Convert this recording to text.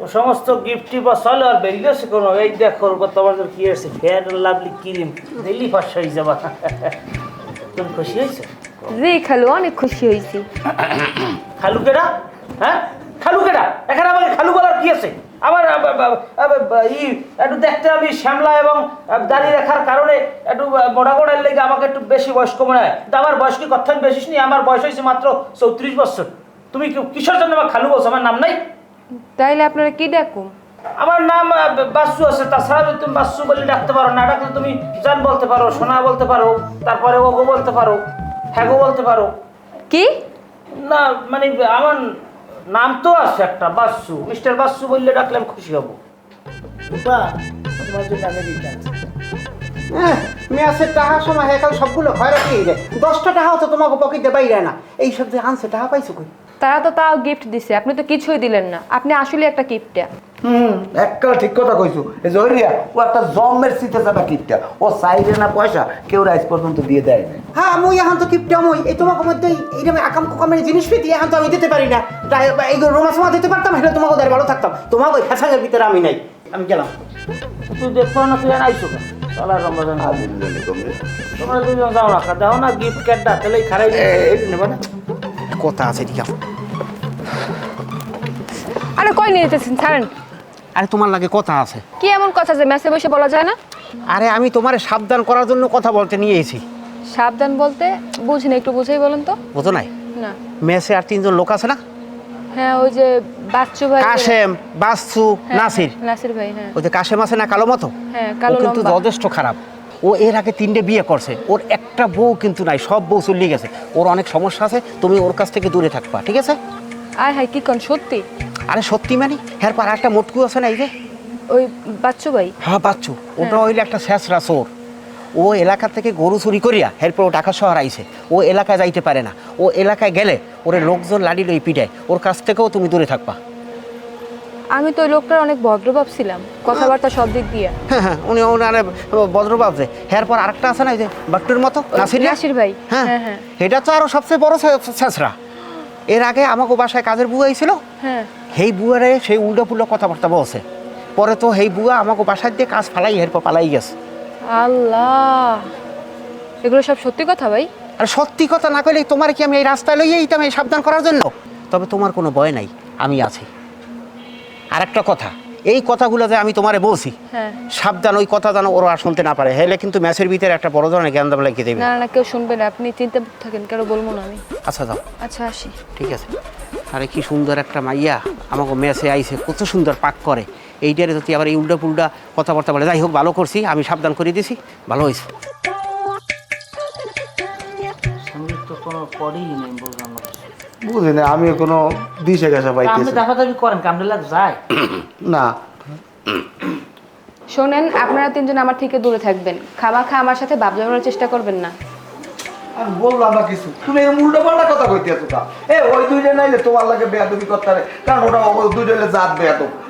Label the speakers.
Speaker 1: ও সমস্ত গিফটই বা চলে আর বেরিয়েছে কোনো এই দেখো তোমার কি আছে ফেয়ার লাভলি ক্রিম দিল্লি পাশ হয়ে যাবা তুমি খুশি হয়েছে
Speaker 2: জি খালু অনেক খুশি হয়েছি।
Speaker 1: খালু কেডা? হ্যাঁ খালু কেডা? এখানে আমাকে খালু বলার কি আছে? আমার একটু দেখতে আমি শ্যামলা এবং দাঁড়িয়ে রাখার কারণে একটু মোটা মোটার লেগে আমাকে একটু বেশি বয়স্ক মনে হয়, কিন্তু আমার বয়স কি কথা বেশি নি, আমার বয়স হয়েছে মাত্র 34 বছর। তুমি কিসের জন্য আমার খালু বলছো? আমার নাম নাই?
Speaker 2: তাইলে আপনারা কি ডাকুম?
Speaker 1: আমার নাম বাসু আছে, তাছাড়া তুমি বাসু বলে ডাকতে পারো, না ডাকলে তুমি জান বলতে পারো, সোনা বলতে পারো, তারপরে ওগো বলতে পারো, হ্যাগো বলতে পারো।
Speaker 2: কি
Speaker 1: না মানে আমার নাম তো আছে একটা বাসু, মিস্টার বাসু বললে ডাকলে আমি খুশি হব। তোমার জন্য আমি দিতে আছি।
Speaker 3: মেয়াসের টাকা সময় একাল সবগুলো হয় রাখি 10টা টাকাও তো তোমাকে পকেটে বাইরে না, এই সব যে আনছে টাকা পাইছো কই?
Speaker 2: তারা তো তাও গিফট দিছে, আপনি তো কিছুই দিলেন না। আপনি আসলে একটা কিপটা।
Speaker 4: এককাল ঠিক কথা কইছো। এই জহরিয়া ও একটা জম্মের সিতে যাবে কিটটা, ও চাইলে না পয়সা কেউ রাইজ পর্যন্ত দিয়ে দেয় না।
Speaker 3: হ্যাঁ মই এখন তো কিপটা মই, এই তোমাকে মধ্যে এইরকম আকাম কুকামের জিনিস পেতি এখন তো আমি দিতে পারি না। তাই এইগুলো রোমা সমা দিতে পারতাম, হেলে তোমাকে দেয় ভালো থাকতাম। তোমাকে ওই ফ্যাশনের ভিতরে আমি নাই, আমি গেলাম।
Speaker 1: তুই দেখো না, তুই আইসো না চলার রমজান তোমরা দুজন যাও না, দাও না গিফট কার্ডটা, তাহলে খারাই নেবা না।
Speaker 3: কথা আছে ঠিক আছে।
Speaker 2: আরে কই নিয়ে যেতেছেন? ছাড়েন।
Speaker 3: আরে তোমার লাগে কথা আছে।
Speaker 2: কি এমন কথা যে মেসে বসে বলা যায় না?
Speaker 3: আরে আমি তোমারে সাবধান করার জন্য কথা বলতে নিয়ে এসেছি।
Speaker 2: সাবধান বলতে বুঝিনি, একটু বুঝেই বলেন তো।
Speaker 3: বুঝো নাই?
Speaker 2: না।
Speaker 3: মেসে আর 3জন লোক আছে না?
Speaker 2: হ্যাঁ ওই যে বাচ্চু ভাই,
Speaker 3: কাশেম, বাসু,
Speaker 2: হ্যাঁ,
Speaker 3: নাসির।
Speaker 2: নাসির ভাই। হ্যাঁ
Speaker 3: ওই যে কাশেম আছে না কালো মতো,
Speaker 2: হ্যাঁ
Speaker 3: ও
Speaker 2: কালো
Speaker 3: কিন্তু
Speaker 2: লম্বা।
Speaker 3: যথেষ্ট খারাপ। ও এর আগে 3টে বিয়ে করছে, ওর একটা বউ কিন্তু নাই, সব বউ চলে গেছে। ওর অনেক সমস্যা আছে, তুমি ওর কাছ থেকে দূরে থাকবা, ঠিক আছে?
Speaker 2: আয় হায় কি কোন সত্যি?
Speaker 3: আরে সত্যি মানে হ্যাঁ, পর একটা মোটকু আছে না এই যে
Speaker 2: ওই বাচ্চু ভাই।
Speaker 3: হ্যাঁ বাচ্চু, ওটা হইলে একটা শেষরা চোর। ও এলাকা থেকে গরু চুরি করিয়া এরপর ও ঢাকা শহর আইছে। ও এলাকায় যাইতে পারে না, ও এলাকায় গেলে ওরে লোকজন লাড়ি লই পিটায়। ওর কাছ থেকেও তুমি দূরে থাকবা।
Speaker 2: আমি তো ওই লোকটার অনেক ভদ্র ভাবছিলাম, কথাবার্তা সব দিক দিয়ে।
Speaker 3: হ্যাঁ হ্যাঁ, উনি ওনারে বজ্রবাব যে এরপর আরেকটা আছে না এই যে বাট্টুর মতো, নাসির।
Speaker 2: নাসির ভাই।
Speaker 3: হ্যাঁ
Speaker 2: হ্যাঁ হ্যাঁ
Speaker 3: এটা তো আরো সবচেয়ে বড় শেষরা। এর আগে আমাকে বাসায় কাজের বুয়া আইছিল,
Speaker 2: হ্যাঁ।
Speaker 3: সেই বুয়ারে সেই উল্টো পুল্টো কথাবার্তা বলছে। পরে তো সেই বুয়া আমাকে বাসায় দিয়ে কাজ ফালাই এরপর পালাই গেছে।
Speaker 2: আল্লাহ, এগুলো সব সত্যি কথা ভাই?
Speaker 3: আর সত্যি কথা না কইলে তোমার কি আমি এই রাস্তায় লইয়ে এইতাম এই সাবধান করার জন্য? তবে তোমার কোনো ভয় নাই, আমি আছি। আর একটা কথা, এই কথাগুলো যে আমি তোমারে বলছি,
Speaker 2: হ্যাঁ।
Speaker 3: সাবধান, ওই কথা যেন ওরা শুনতে না পারে, হেলে কিন্তু ম্যাচের ভিতরে একটা বড় ধরনের জ্ঞান দাম লাগিয়ে দেবে।
Speaker 2: না না কেউ শুনবে না, আপনি চিন্তা থাকেন, কারো বলবো না আমি।
Speaker 3: আচ্ছা যাও।
Speaker 2: আচ্ছা আসি।
Speaker 3: ঠিক আছে। আরে কি সুন্দর একটা মাইয়া আমাকে মেসে আইছে, কত সুন্দর পাক করে। এইটারে যদি আবার এই উল্টা পুল্টা কথাবার্তা বলে, যাই হোক ভালো করছি, আমি সাবধান করে দিছি, ভালো হয়েছে।
Speaker 1: সঙ্গীত তো কোনো পড়েই নেই, বুঝলাম না।
Speaker 4: বুঝি না, আমি কোনো দিশে গেছে
Speaker 1: আপনি
Speaker 4: পাইতেছি
Speaker 1: দাফাদাফি করেন, কামড়ে লাগ যায়
Speaker 4: না।
Speaker 2: শোনেন, আপনারা 3জন আমার থেকে দূরে থাকবেন। খামাখা আমার সাথে ভাব জমানোর চেষ্টা করবেন না।
Speaker 4: আমি বললাম না কিছু, তুমি এরকম উল্টো পাল্টা কথা কইতে আছো তা। ওই দুইজন নাইলে তোমার লাগে বেয়াদবি করতে পারে, কারণ ওটা ওই দুইজনে জাত বেয়াদব।